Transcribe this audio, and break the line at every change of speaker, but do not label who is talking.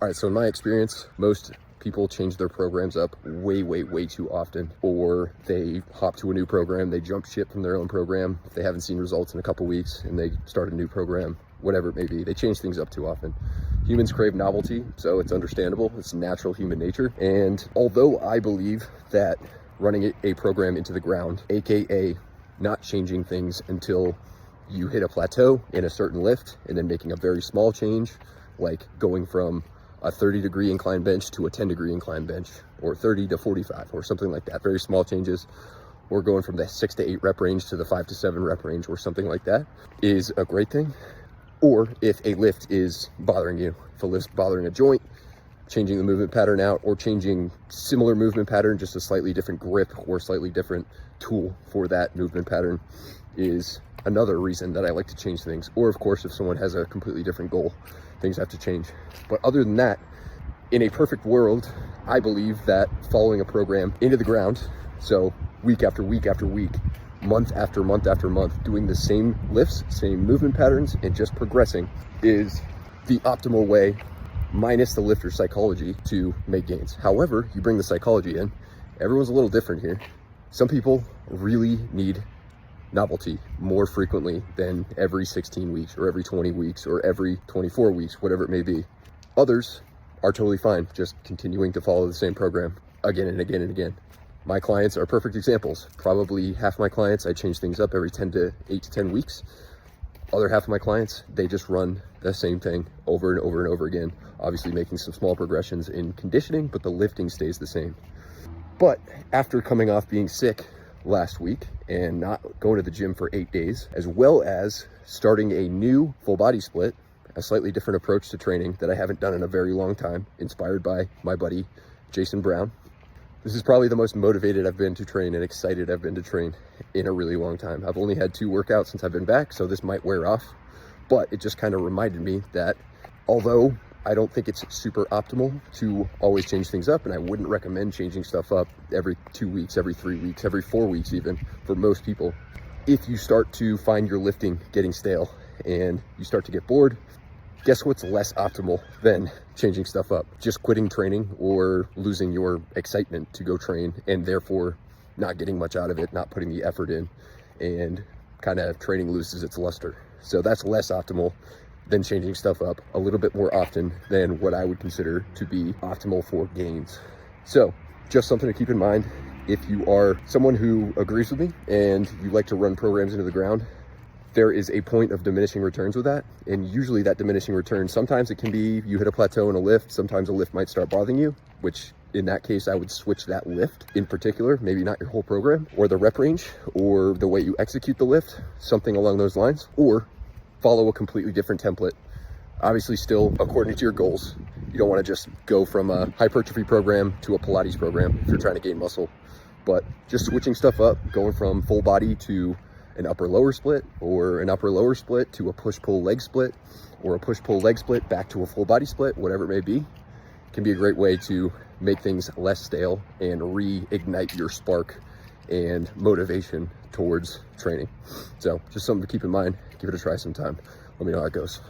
All right, so in my experience, most people change their programs up way too often, or they hop to a new program, they jump ship from their own program if they haven't seen results in a couple weeks and they start a new program, whatever it may be. They change things up too often. Humans crave novelty, so it's understandable. It's natural human nature. And although I believe that running a program into the ground, aka not changing things until you hit a plateau in a certain lift and then making a very small change, like going from a 30-degree incline bench to a 10-degree incline bench, or 30 to 45, or something like that, very small changes, or going from the 6 to 8 rep range to the 5 to 7 rep range, or something like that, is a great thing. Or if a lift is bothering you, if a lift's bothering a joint, changing the movement pattern out, or changing similar movement pattern, just a slightly different grip or slightly different tool for that movement pattern, is another reason that I like to change things. Or of course, if someone has a completely different goal, things have to change. But other than that, in a perfect world, I believe that following a program into the ground, so week after week after week, month after month after month, doing the same lifts, same movement patterns, and just progressing, is the optimal way, minus the lifter psychology, to make gains. However, you bring the psychology in, everyone's a little different here. Some people really need novelty more frequently than every 16 weeks or every 20 weeks or every 24 weeks, whatever it may be. Others are totally fine just continuing to follow the same program again and again and again. My clients are perfect examples. Probably half my clients, I change things up every 8 to 10 weeks. Other half of my clients, they just run the same thing over and over and over again, obviously making some small progressions in conditioning, but the lifting stays the same. But after coming off being sick last week and not going to the gym for 8 days, as well as starting a new full body split, a slightly different approach to training that I haven't done in a very long time, inspired by my buddy Jason Brown. This is probably the most motivated I've been to train and excited I've been to train in a really long time. I've only had 2 workouts since I've been back, so this might wear off, but it just kind of reminded me that although I don't think it's super optimal to always change things up, and I wouldn't recommend changing stuff up every 2 weeks, every 3 weeks, every 4 weeks even, for most people. If you start to find your lifting getting stale and you start to get bored, guess what's less optimal than changing stuff up? Just quitting training or losing your excitement to go train, and therefore not getting much out of it, not putting the effort in, and kind of training loses its luster. So that's less optimal than changing stuff up a little bit more often than what I would consider to be optimal for gains. So just something to keep in mind. If you are someone who agrees with me and you like to run programs into the ground, there is a point of diminishing returns with that. And usually that diminishing return, sometimes it can be you hit a plateau in a lift, sometimes a lift might start bothering you, which in that case, I would switch that lift in particular, maybe not your whole program, or the rep range, or the way you execute the lift, something along those lines, or follow a completely different template. Obviously still according to your goals. You don't want to just go from a hypertrophy program to a Pilates program if you're trying to gain muscle, but just switching stuff up, going from full body to an upper lower split, or an upper lower split to a push pull leg split, or a push pull leg split back to a full body split, whatever it may be, can be a great way to make things less stale and reignite your spark and motivation towards training. So just something to keep in mind. Give it a try sometime. Let me know how it goes.